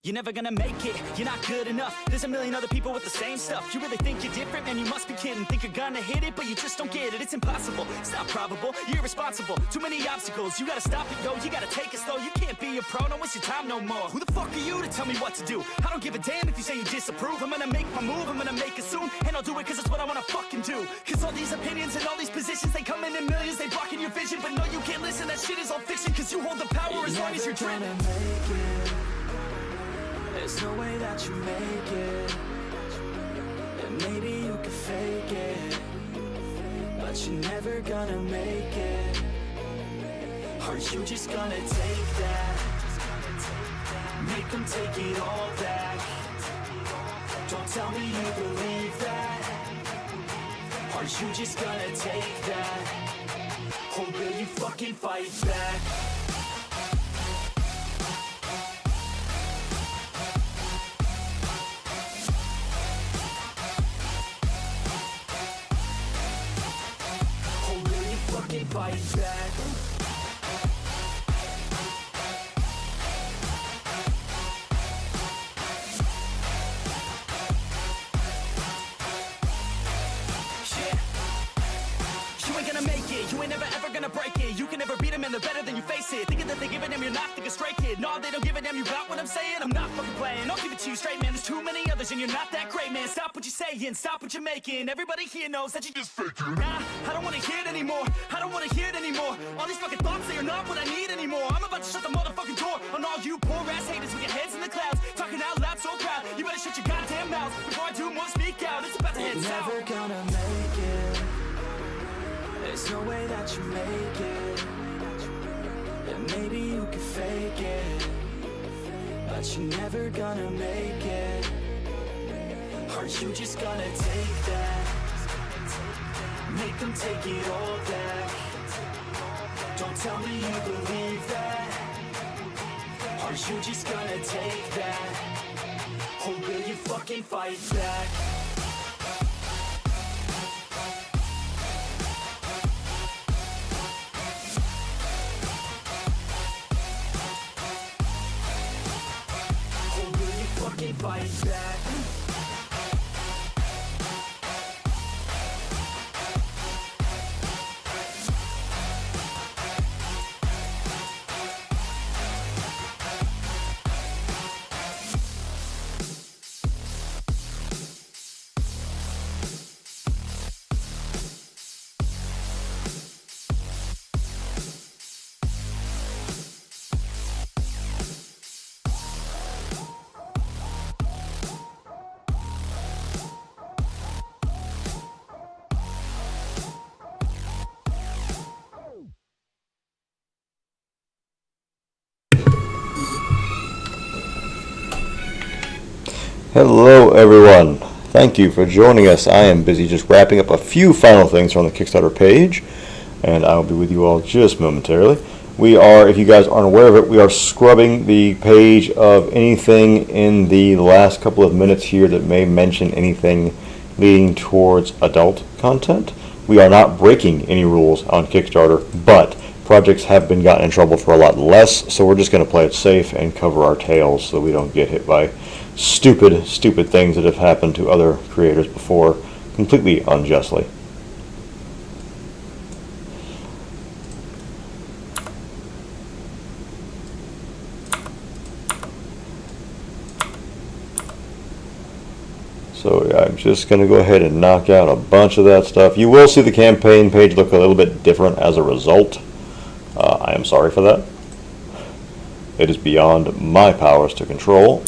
You're never gonna make it, you're not good enough. There's a million other people with the same stuff. You really think you're different? Man, you must be kidding. Think you're gonna hit it, but you just don't get it. It's impossible, it's not probable, you're irresponsible. Too many obstacles, you gotta stop it, yo. You gotta take it slow, you can't be a pro. Don't waste your time no more. Who the fuck are you to tell me what to do? I don't give a damn if you say you disapprove. I'm gonna make my move, I'm gonna make it soon. And I'll do it cause it's what I wanna fucking do. Cause all these opinions and all these positions, they come in millions, they blocking your vision. But no, you can't listen, that shit is all fiction. Cause you hold the power as long as you're dreaming. There's no way that you make it. And maybe you can fake it, but you're never gonna make it. Are you just gonna take that? Make them take it all back. Don't tell me you believe that. Are you just gonna take that? Or will you fucking fight back? Fight back. You ain't gonna make it, you ain't never ever gonna break it. You can never beat them and they're better than you face it. Thinking that they give a damn, you're not thinking straight, kid. No, they don't give a damn, you got what I'm saying? I'm not fucking playing, I'll give it to you straight, man. There's too many others and you're not that great, man. Stop what you're saying, stop what you're making. Everybody here knows that you just faking. Nah, I don't wanna hear it anymore, I don't wanna hear it anymore. All these fucking thoughts, they are not what I need anymore. I'm about to shut the motherfucking door on all you poor ass haters with your heads in the clouds, talking out loud so proud. You better shut your goddamn mouth before I do more, speak out. It's about to head south. You're never gonna make it. There's no way that you make it. And maybe you can fake it, but you're never gonna make it. Are you just gonna take that? Make them take it all back. Don't tell me you believe that. Are you just gonna take that? Or will you fucking fight back? Fight back. Hello everyone, thank you for joining us. I am busy just wrapping up a few final things from the Kickstarter page, and I'll be with you all just momentarily. We are, if you guys aren't aware of it, we are scrubbing the page of anything in the last couple of minutes here that may mention anything leading towards adult content. We are not breaking any rules on Kickstarter, but projects have been gotten in trouble for a lot less, so we're just going to play it safe and cover our tails so we don't get hit by stupid things that have happened to other creators before, completely unjustly. So I'm just going to go ahead and knock out a bunch of that stuff. You will see the campaign page look a little bit different as a result. I am sorry for that. It is beyond my powers to control.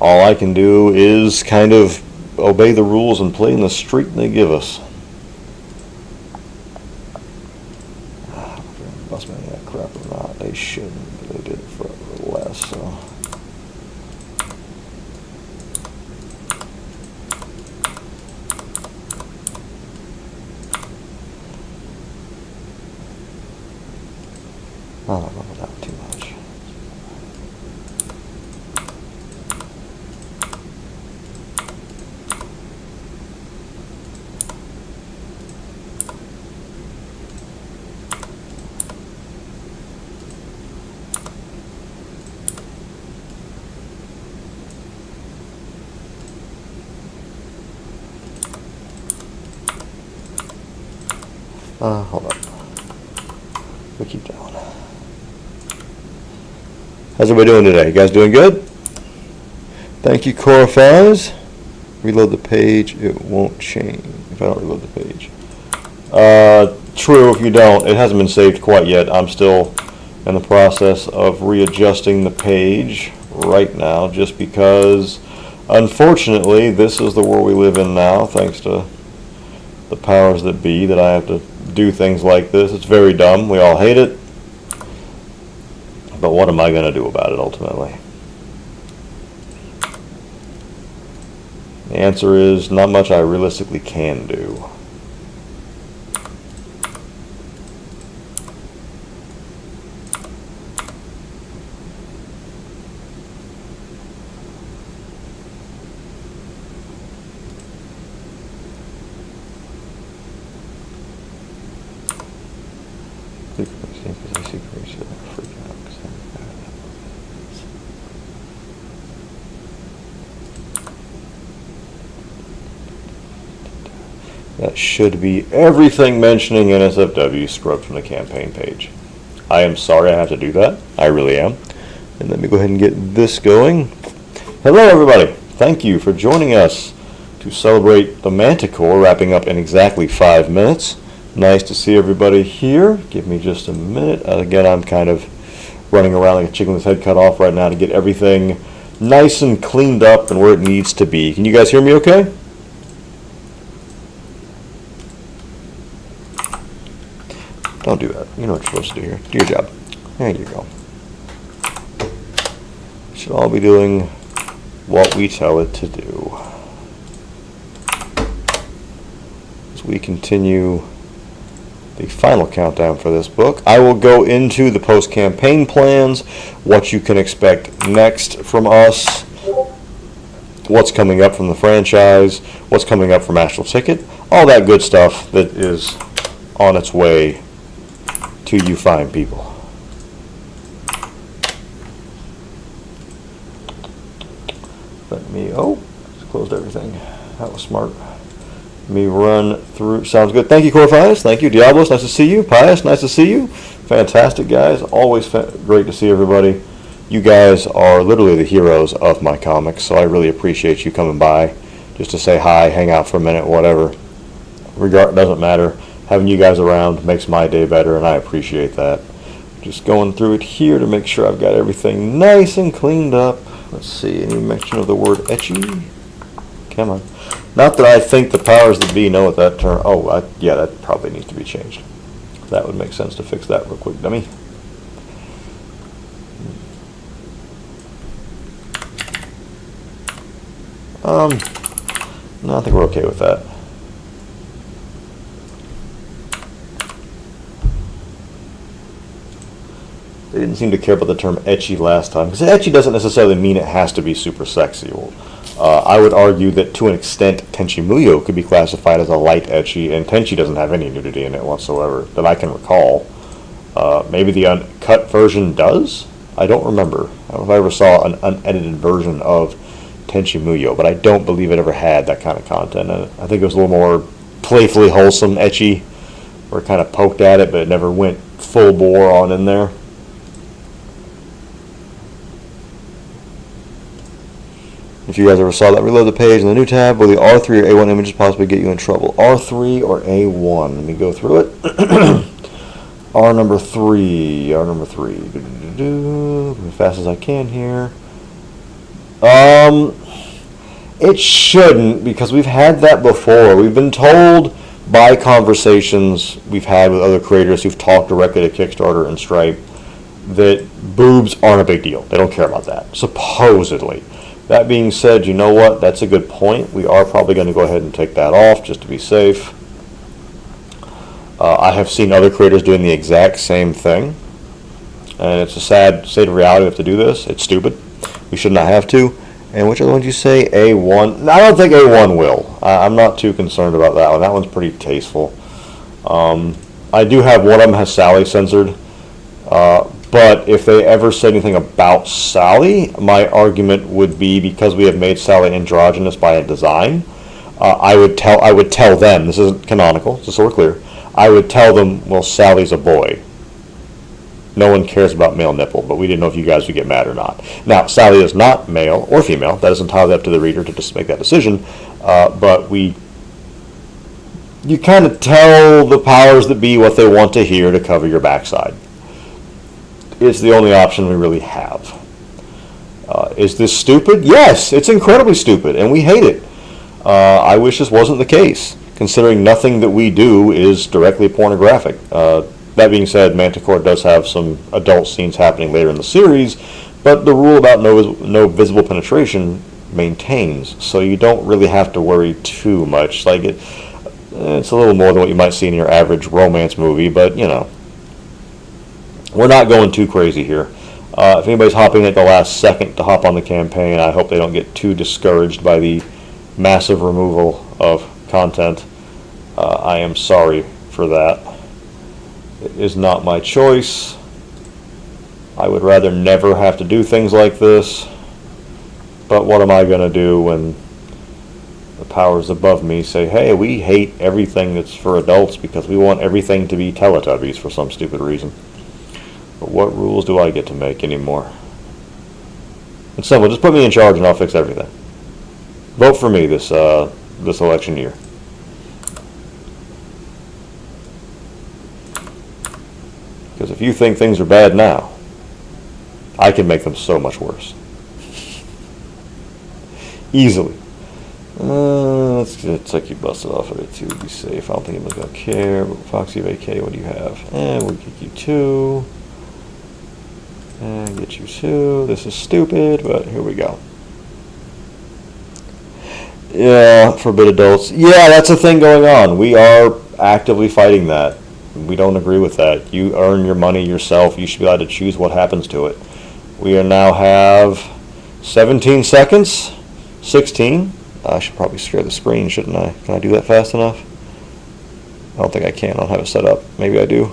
All I can do is kind of obey the rules and play in the street they give us. Must be that crap or not. They shouldn't. They did it for less, so. I don't know about too much. Hold up. We keep going. How's everybody doing today? You guys doing good? Thank you, Core Files. Reload the page. It won't change if I don't reload the page. True, if you don't. It hasn't been saved quite yet. I'm still in the process of readjusting the page right now, just because, unfortunately, this is the world we live in now, thanks to the powers that be, that I have to do things like this. It's very dumb. We all hate it. But what am I going to do about it, ultimately? The answer is not much I realistically can do. That should be everything mentioning NSFW scrubbed from the campaign page. I am sorry I have to do that. I really am. And let me go ahead and get this going. Hello, everybody. Thank you for joining us to celebrate the Manti-Corps wrapping up in exactly 5 minutes. Nice to see everybody here. Give me just a minute. Again, I'm kind of running around like a chicken with his head cut off right now to get everything nice and cleaned up and where it needs to be. Can you guys hear me okay? Don't do that. You know what you're supposed to do here. Do your job. There you go. Should all be doing what we tell it to do. As we continue the final countdown for this book, I will go into the post-campaign plans, what you can expect next from us, what's coming up from the franchise, what's coming up from Astral Ticket, all that good stuff that is on its way to you fine people. Let me, just closed everything. That was smart. Let me run through. Sounds good. Thank you, Corfias. Thank you, Diablos. Nice to see you. Pius, nice to see you. Fantastic, guys. Always great to see everybody. You guys are literally the heroes of my comics, so I really appreciate you coming by just to say hi, hang out for a minute, whatever. Doesn't matter. Having you guys around makes my day better, and I appreciate that. Just going through it here to make sure I've got everything nice and cleaned up. Let's see, any mention of the word etchy? Come on. Not that I think the powers that be know what that term... yeah, that probably needs to be changed. That would make sense to fix that real quick, dummy. No, I think we're okay with that. They didn't seem to care about the term etchy last time, because etchy doesn't necessarily mean it has to be super sexy. I would argue that to an extent Tenchi Muyo could be classified as a light etchy, and Tenchi doesn't have any nudity in it whatsoever that I can recall. Maybe the uncut version does? I don't remember. I don't know if I ever saw an unedited version of Tenchi Muyo, but I don't believe it ever had that kind of content. I think it was a little more playfully wholesome etchy, where it kind of poked at it, but it never went full bore on in there. If you guys ever saw that, reload the page in the new tab. Will the R3 or A1 images possibly get you in trouble? R3 or A1? Let me go through it. R number 3. As fast as I can here. It shouldn't, because we've had that before. We've been told by conversations we've had with other creators who've talked directly to Kickstarter and Stripe that boobs aren't a big deal. They don't care about that, supposedly. That being said, you know what? That's a good point. We are probably going to go ahead and take that off just to be safe. I have seen other creators doing the exact same thing. And it's a sad state of reality we have to do this. It's stupid. We should not have to. And which other one did you say? A1? I don't think A1 will. I'm not too concerned about that one. That one's pretty tasteful. I do have one of them has Sally censored. But if they ever say anything about Sally, my argument would be, because we have made Sally androgynous by a design, I would tell them, this isn't canonical, just so we're clear, I would tell them, well, Sally's a boy. No one cares about male nipple, but we didn't know if you guys would get mad or not. Now, Sally is not male or female. That is entirely up to the reader to just make that decision. But you kind of tell the powers that be what they want to hear to cover your backside. It's the only option we really have. Is this stupid? Yes, it's incredibly stupid, and we hate it. I wish this wasn't the case, considering nothing that we do is directly pornographic. That being said, Manti-Corps does have some adult scenes happening later in the series, but the rule about no visible penetration maintains, so you don't really have to worry too much. Like it's a little more than what you might see in your average romance movie, but you know, we're not going too crazy here. If anybody's hopping at the last second to hop on the campaign, I hope they don't get too discouraged by the massive removal of content. I am sorry for that. It is not my choice. I would rather never have to do things like this. But what am I going to do when the powers above me say, hey, we hate everything that's for adults because we want everything to be Teletubbies for some stupid reason. But what rules do I get to make anymore? It's simple. Just put me in charge and I'll fix everything. Vote for me this election year. Because if you think things are bad now, I can make them so much worse. Easily. Let's get Sucky busted off of it too. Be safe. I don't think anyone's going to care. But Foxy Vacay, what do you have? And we'll kick you 2. And get you 2. This is stupid, but here we go. Yeah, forbid adults. Yeah, that's a thing going on. We are actively fighting that. We don't agree with that. You earn your money yourself. You should be allowed to choose what happens to it. We now have 17 seconds. 16. I should probably share the screen, shouldn't I? Can I do that fast enough? I don't think I can. I don't have it set up. Maybe I do.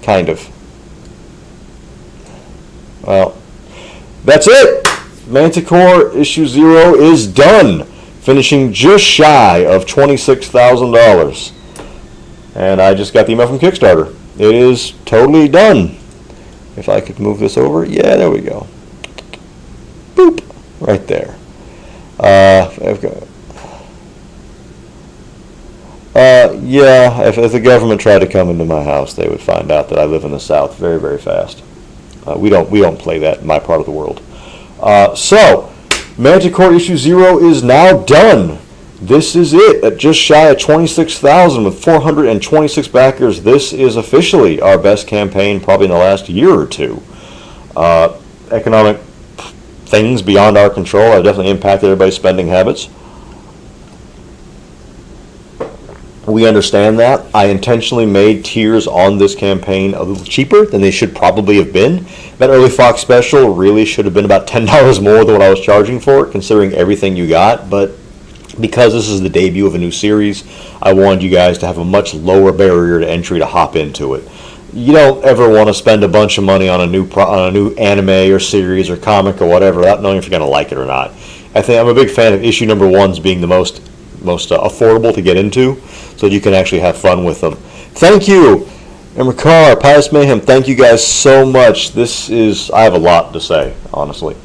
Kind of. Well, that's it. Manti-Corps issue 0 is done, finishing just shy of $26,000. And I just got the email from Kickstarter. It is totally done. If I could move this over, yeah, there we go. Boop, right there. I've got. Yeah, if the government tried to come into my house, they would find out that I live in the South very, very fast. We don't play that in my part of the world. So, Manti-Corps issue 0 is now done. This is it at just shy of 26,000 with 426 backers. This is officially our best campaign probably in the last year or two. Economic things beyond our control have definitely impacted everybody's spending habits. We understand that. I intentionally made tiers on this campaign a little cheaper than they should probably have been. That early Fox special really should have been about $10 more than what I was charging for it, considering everything you got, but because this is the debut of a new series, I wanted you guys to have a much lower barrier to entry to hop into it. You don't ever want to spend a bunch of money on a new anime or series or comic or whatever without knowing if you're going to like it or not. I think I'm a big fan of issue number 1s being the most affordable to get into, so you can actually have fun with them. Thank you, Emma Carr, Pius Mayhem. Thank you guys so much. I have a lot to say, honestly.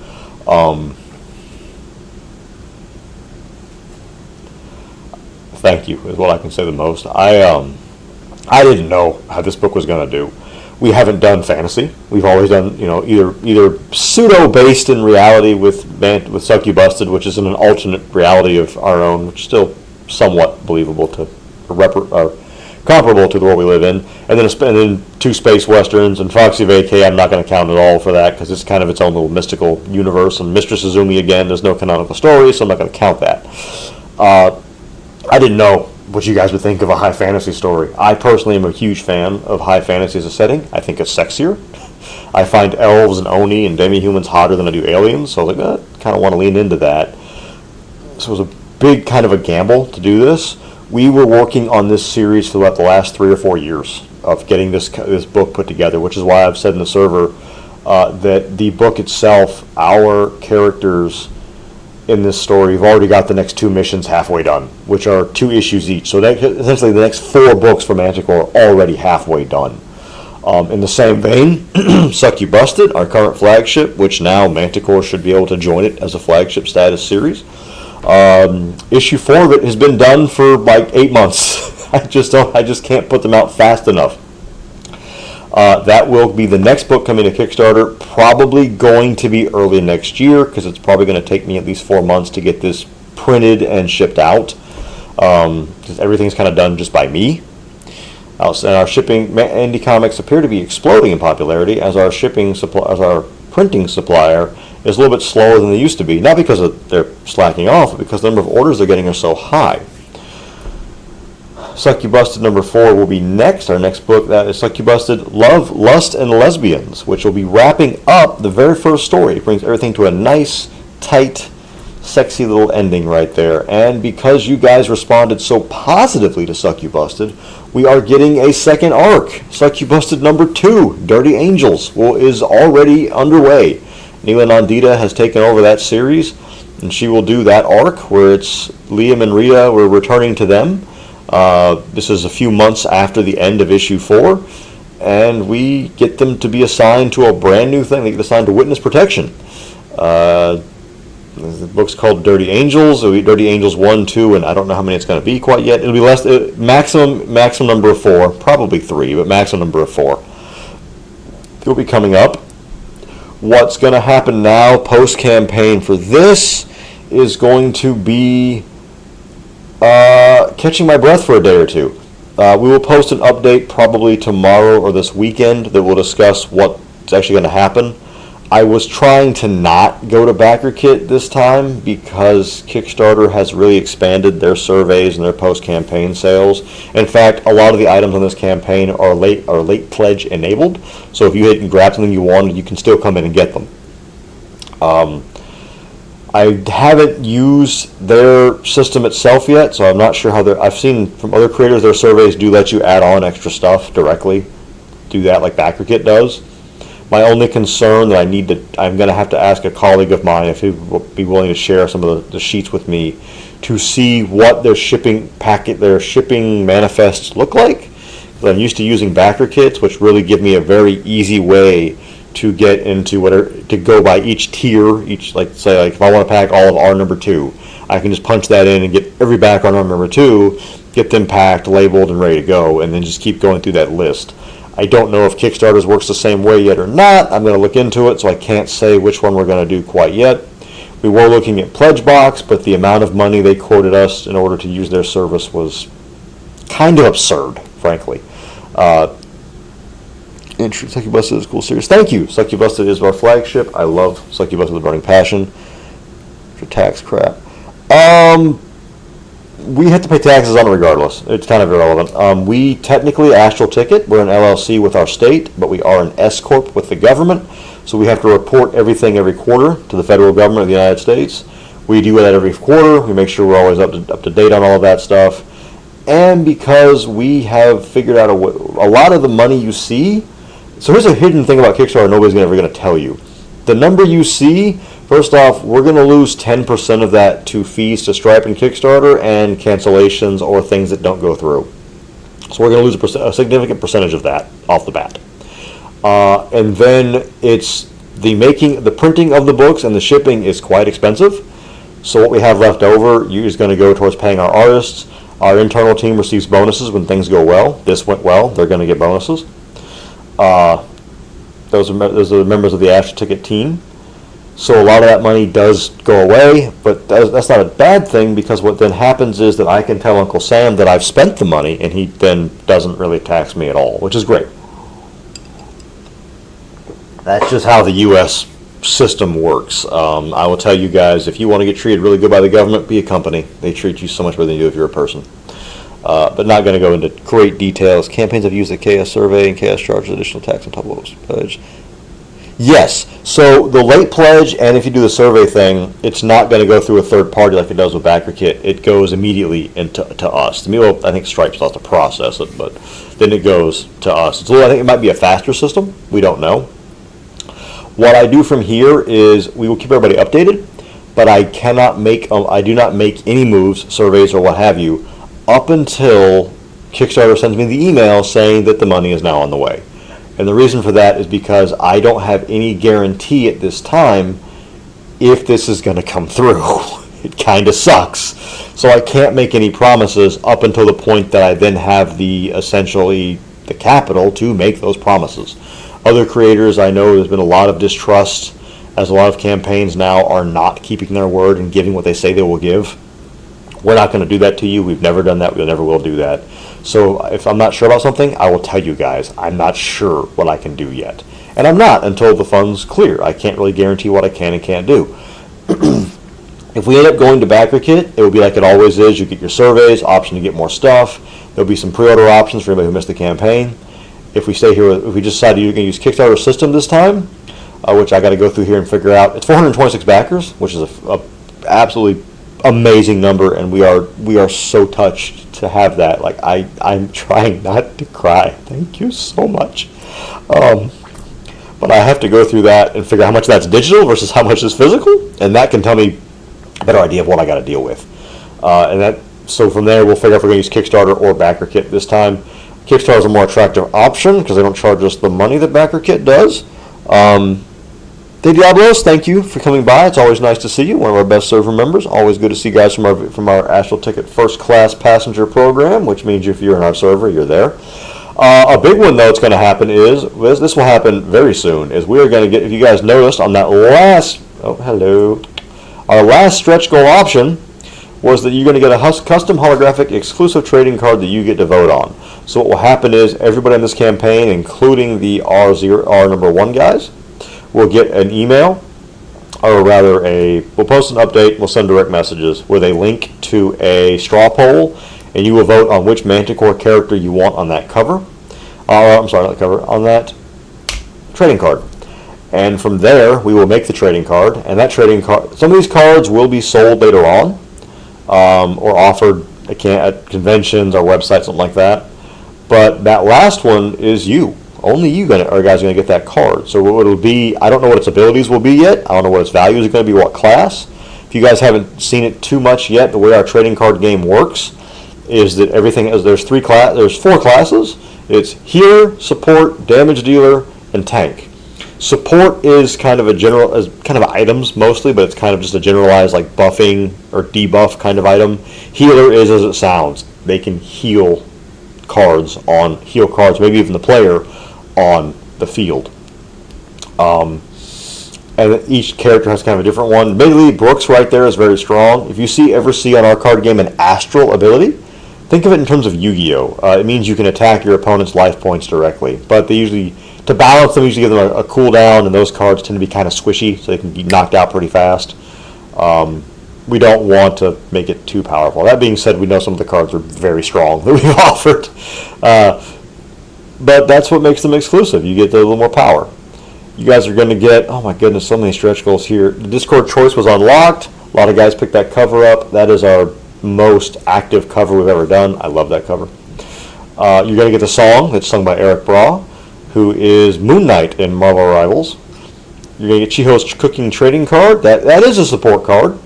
Thank you is what I can say the most. I didn't know how this book was going to do. We haven't done fantasy. We've always done, either pseudo-based in reality with Sucky Busted, which is in an alternate reality of our own, which is still somewhat believable comparable to the world we live in, and then 2 space westerns and Foxy Vacay. I'm not going to count at all for that because it's kind of its own little mystical universe. And Mistress Azumi again, there's no canonical story, so I'm not going to count that. I didn't know what you guys would think of a high fantasy story. I personally am a huge fan of high fantasy as a setting. I think it's sexier. I find elves and oni and demi-humans hotter than I do aliens, so I was like, I kind of want to lean into that. So it was a big kind of a gamble to do this. We were working on this series for about the last 3 or 4 years of getting this book put together, which is why I've said in the server that the book itself, our characters, in this story, you've already got the next 2 missions halfway done, which are 2 issues each. So that, essentially the next 4 books for Manti-Corps are already halfway done. In the same vein, Suck You Busted, our current flagship, which now Manti-Corps should be able to join it as a flagship status series. Issue 4 of it has been done for like 8 months. I just can't put them out fast enough. That will be the next book coming to Kickstarter, probably going to be early next year, because it's probably going to take me at least 4 months to get this printed and shipped out, because everything's kind of done just by me. And our shipping, indie comics appear to be exploding in popularity as our printing supplier is a little bit slower than they used to be. Not because they're slacking off, but because the number of orders they're getting are so high. Suck You Busted number 4 will be next. Our next book, that is Suck You Busted, Love, Lust, and Lesbians, which will be wrapping up the very first story. It brings everything to a nice, tight, sexy little ending right there. And because you guys responded so positively to Suck You Busted, we are getting a second arc. Suck You Busted number 2, Dirty Angels, is already underway. Neela Nandita has taken over that series, and she will do that arc where it's Liam and Rita, we're returning to them. This is a few months after the end of issue 4, and we get them to be assigned to a brand new thing. They get assigned to witness protection. The book's called Dirty Angels. It'll be Dirty Angels 1, 2, and I don't know how many it's going to be quite yet. It'll be less, maximum number of 4, probably 3, but maximum number of 4. It'll be coming up. What's going to happen now post-campaign for this is going to be catching my breath for a day or 2. We will post an update probably tomorrow or this weekend that will discuss what's actually going to happen. I was trying to not go to BackerKit this time because Kickstarter has really expanded their surveys and their post-campaign sales. In fact, a lot of the items on this campaign are late pledge enabled. So if you hit and grab something you wanted, you can still come in and get them. I haven't used their system itself yet, so I'm not sure how I've seen from other creators their surveys do let you add on extra stuff directly. Do that like BackerKit does. My only concern that I'm going to have to ask a colleague of mine if he would be willing to share some of the sheets with me to see what their shipping manifests look like. I'm used to using BackerKits, which really give me a very easy way to get into to go by each tier, like if I want to pack all of R number 2, I can just punch that in and get every back on R number 2, get them packed, labeled, and ready to go, and then just keep going through that list. I don't know if Kickstarter's works the same way yet or not. I'm going to look into it, so I can't say which one we're going to do quite yet. We were looking at Pledgebox, but the amount of money they quoted us in order to use their service was kind of absurd, frankly. Suck You Busted is a cool series. Thank you. Suck You Busted is our flagship. I love Suck You Busted with a burning passion. For tax crap. We have to pay taxes on it regardless. It's kind of irrelevant. We technically Astral Ticket. We're an LLC with our state, but we are an S Corp with the government. So we have to report everything every quarter to the federal government of the United States. We do that every quarter. We make sure we're always up to date on all of that stuff. And because we have figured out a lot of the money you see. So here's a hidden thing about Kickstarter nobody's ever going to tell you. The number you see, first off, we're going to lose 10% of that to fees to Stripe and Kickstarter and cancellations or things that don't go through. So we're going to lose a significant percentage of that off the bat. And then it's the printing of the books and the shipping is quite expensive. So what we have left over is going to go towards paying our artists. Our internal team receives bonuses when things go well. This went well. They're going to get bonuses. Those are the members of the Astral Ticket team. So a lot of that money does go away, but that's not a bad thing because what then happens is that I can tell Uncle Sam that I've spent the money and he then doesn't really tax me at all, which is great. That's just how the U.S. system works. I will tell you guys, if you want to get treated really good by the government, be a company. They treat you so much better than you do if you're a person. But not going to go into great details. Campaigns have used the chaos survey and chaos charges additional tax on top of what was pledged. Yes, so the late pledge, and if you do the survey thing, it's not going to go through a third party like it does with BackerKit. It goes immediately into us. I think Stripe still has to process it, but then it goes to us. I think it might be a faster system. We don't know. What I do from here is we will keep everybody updated. but I do not make any moves, surveys, or what have you, up until Kickstarter sends me the email saying that the money is now on the way. And the reason for that is because I don't have any guarantee at this time if this is going to come through. It kind of sucks. So I can't make any promises up until the point that I then have essentially the capital to make those promises. Other creators, I know there's been a lot of distrust, as a lot of campaigns now are not keeping their word and giving what they say they will give. We're not going to do that to you. We've never done that. We never will do that. So if I'm not sure about something, I will tell you guys, I'm not sure what I can do yet. And I'm not until the funds clear. I can't really guarantee what I can and can't do. If we end up going to BackerKit, it will be like it always is. You get your surveys, option to get more stuff. There'll be some pre-order options for anybody who missed the campaign. If we stay here, if we just decide you're going to use Kickstarter system this time, which I got to go through here and figure out, it's 426 backers, which is a absolutely amazing number, and we are so touched to have that. Like I'm trying not to cry. Thank you so much. But I have to go through that and figure out how much that's digital versus how much is physical, and that can tell me a better idea of what I got to deal with. So from there, we'll figure out if we're going to use Kickstarter or BackerKit this time. Kickstarter is a more attractive option because they don't charge us the money that BackerKit does. The Diablos, thank you for coming by. It's always nice to see you. One of our best server members. Always good to see guys from our Astral Ticket First Class Passenger program, which means if you're in our server, you're there. A big one, though, that's going to happen is, this will happen very soon, is we are going to get, if you guys noticed, on that last, our last stretch goal option was that you're going to get a custom holographic exclusive trading card that you get to vote on. So what will happen is everybody in this campaign, including the R number 1 guys, will get an email, or rather we'll post an update, we'll send direct messages with a link to a straw poll, and you will vote on which Manti-Corps character you want on that cover. I'm sorry, not the cover, on that trading card. And from there, we will make the trading card, and that trading card, some of these cards will be sold later on, or offered at conventions or websites, something like that. But that last one is you. Only you guys are going to get that card. So what it'll be, I don't know what its abilities will be yet. I don't know what its values are going to be, what class. If you guys haven't seen it too much yet, the way our trading card game works is that everything is there's 4 classes. It's healer, support, damage dealer, and tank. Support is kind of items mostly, but it's kind of just a generalized like buffing or debuff kind of item. Healer is as it sounds. They can heal cards, maybe even the player on the field. And each character has kind of a different one. Mainly Brooks right there is very strong. If you ever see on our card game an astral ability, think of it in terms of Yu-Gi-Oh! It means you can attack your opponent's life points directly, but they usually, to balance them, usually give them a cooldown, and those cards tend to be kind of squishy, so they can be knocked out pretty fast. We don't want to make it too powerful. That being said, we know some of the cards are very strong that we've offered. But that's what makes them exclusive. You get a little more power. You guys are going to get, oh my goodness, so many stretch goals here. The Discord choice was unlocked. A lot of guys picked that cover up. That is our most active cover we've ever done. I love that cover. You're going to get the song that's sung by Eric Braw, who is Moon Knight in Marvel Rivals. You're going to get Chiho's Cooking Trading Card. That is a support card.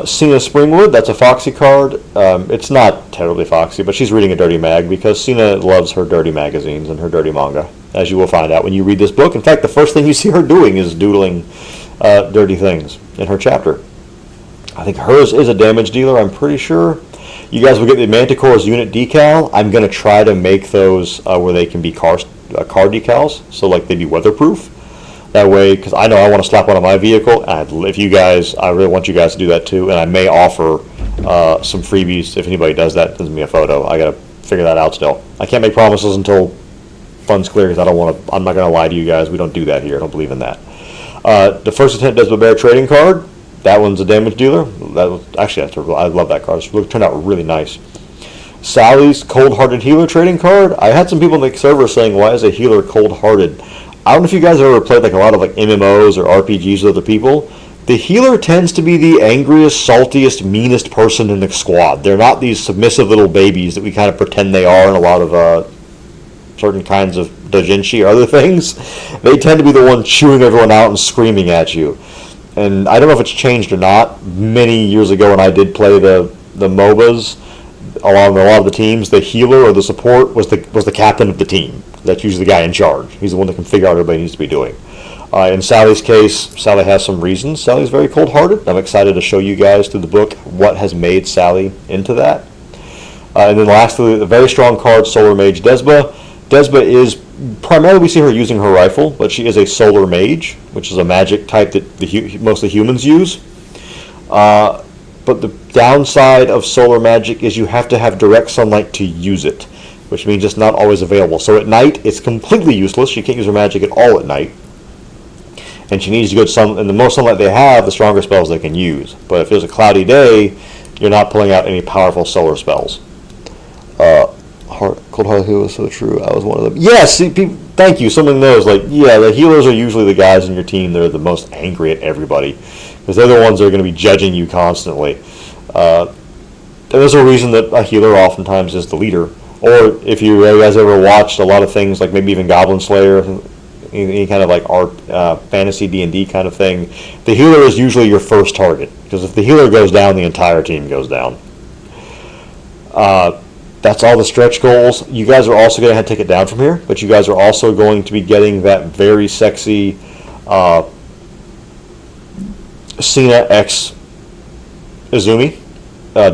Cena Springwood, that's a Foxy card. It's not terribly Foxy, but she's reading a dirty mag because Cena loves her dirty magazines and her dirty manga, as you will find out when you read this book. In fact, the first thing you see her doing is doodling dirty things in her chapter. I think hers is a damage dealer, I'm pretty sure. You guys will get the Manti-Corps unit decal. I'm going to try to make those where they can be car decals, so like they'd be weatherproof. That way, because I know I want to slap one on my vehicle, and I really want you guys to do that too, and I may offer some freebies if anybody does that, sends me a photo. I got to figure that out still. I can't make promises until funds clear, because I'm not going to lie to you guys. We don't do that here. I don't believe in that. The First Attempt Desmond Bear trading card, that one's a damage dealer. I love that card. It turned out really nice. Sally's Cold-Hearted Healer trading card. I had some people in the server saying, why is a healer cold-hearted? I don't know if you guys have ever played like a lot of like MMOs or RPGs with other people. The healer tends to be the angriest, saltiest, meanest person in the squad. They're not these submissive little babies that we kind of pretend they are in a lot of certain kinds of doujinshi or other things. They tend to be the one chewing everyone out and screaming at you. and I don't know if it's changed or not. Many years ago when I did play the MOBAs, along with a lot of the teams, the healer or the support was the captain of the team. That's usually the guy in charge. He's the one that can figure out what everybody needs to be doing. In Sally's case, Sally has some reasons. Sally's very cold-hearted. I'm excited to show you guys through the book what has made Sally into that. And then lastly, the very strong card, Solar Mage Desba. Desba is primarily, we see her using her rifle, but she is a Solar Mage, which is a magic type that mostly humans use. But the downside of solar magic is you have to have direct sunlight to use it, which means it's not always available. So at night, it's completely useless. She can't use her magic at all at night. And she needs good sun, and the more sunlight they have, the stronger spells they can use. But if there's a cloudy day, you're not pulling out any powerful solar spells. Cold Heart Healer was so true. I was one of them. Yes, thank you. Someone knows. Like, yeah, the healers are usually the guys in your team that are the most angry at everybody, because they're the ones that are going to be judging you constantly. There's a reason that a healer oftentimes is the leader. Or if you guys ever watched a lot of things, like maybe even Goblin Slayer, any kind of like art, fantasy D&D kind of thing, the healer is usually your first target, because if the healer goes down, the entire team goes down. That's all the stretch goals. You guys are also going to have to take it down from here, but you guys are also going to be getting that very sexy Cena X Izumi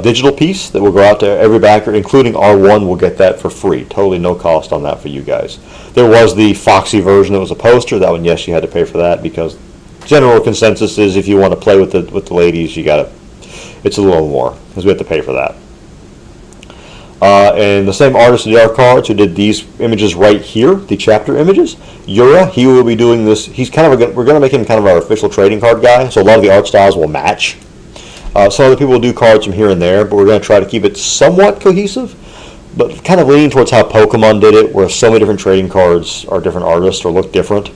digital piece that will go out to every backer, including R1 will get that for free. Totally no cost on that for you guys. There was the Foxy version that was a poster. That one, yes, you had to pay for that, because general consensus is if you want to play with the ladies, you got to. It's a little more, because we have to pay for that. And the same artist of the art cards who did these images right here, the chapter images, Yura, he will be doing this. He's kind of we're going to make him kind of our official trading card guy, so a lot of the art styles will match. Some other people will do cards from here and there, but we're going to try to keep it somewhat cohesive, but kind of leaning towards how Pokemon did it, where so many different trading cards are different artists or look different.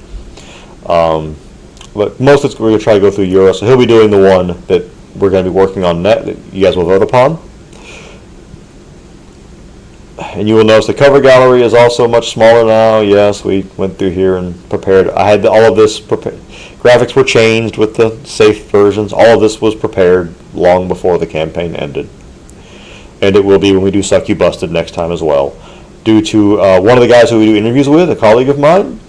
But most of it's we're going to try to go through Yura, so he'll be doing the one that we're going to be working on that you guys will vote upon. And you will notice the cover gallery is also much smaller now. Yes, we went through here and prepared. I had all of this prepared. Graphics were changed with the safe versions. All of this was prepared long before the campaign ended. And it will be when we do Suck You Busted next time as well. Due to one of the guys who we do interviews with, a colleague of mine,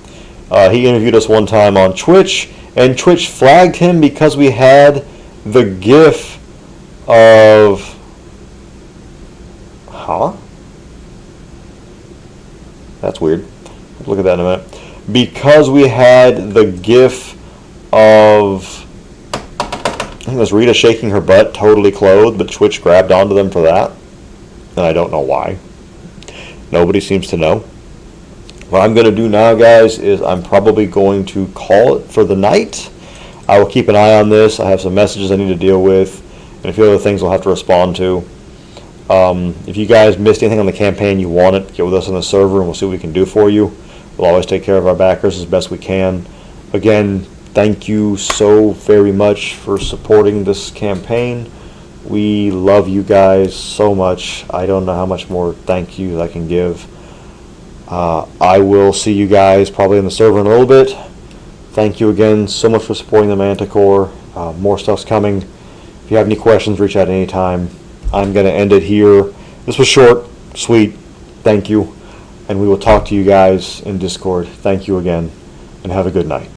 he interviewed us one time on Twitch, and Twitch flagged him because we had the GIF of... Huh? That's weird. Look at that in a minute. Because we had the GIF of, I think it was Rita shaking her butt, totally clothed, but Twitch grabbed onto them for that. And I don't know why. Nobody seems to know. What I'm going to do now, guys, is I'm probably going to call it for the night. I will keep an eye on this. I have some messages I need to deal with, and a few other things I'll have to respond to. If you guys missed anything on the campaign you want it, get with us on the server and we'll see what we can do for you. We'll always take care of our backers as best we can. Again, thank you so very much for supporting this campaign. We love you guys so much. I don't know how much more thank you I can give. I will see you guys probably in the server in a little bit. Thank you again so much for supporting the Manti-Corps. More stuff's coming. If you have any questions, reach out anytime. I'm going to end it here. This was short, sweet. Thank you. And we will talk to you guys in Discord. Thank you again, and have a good night.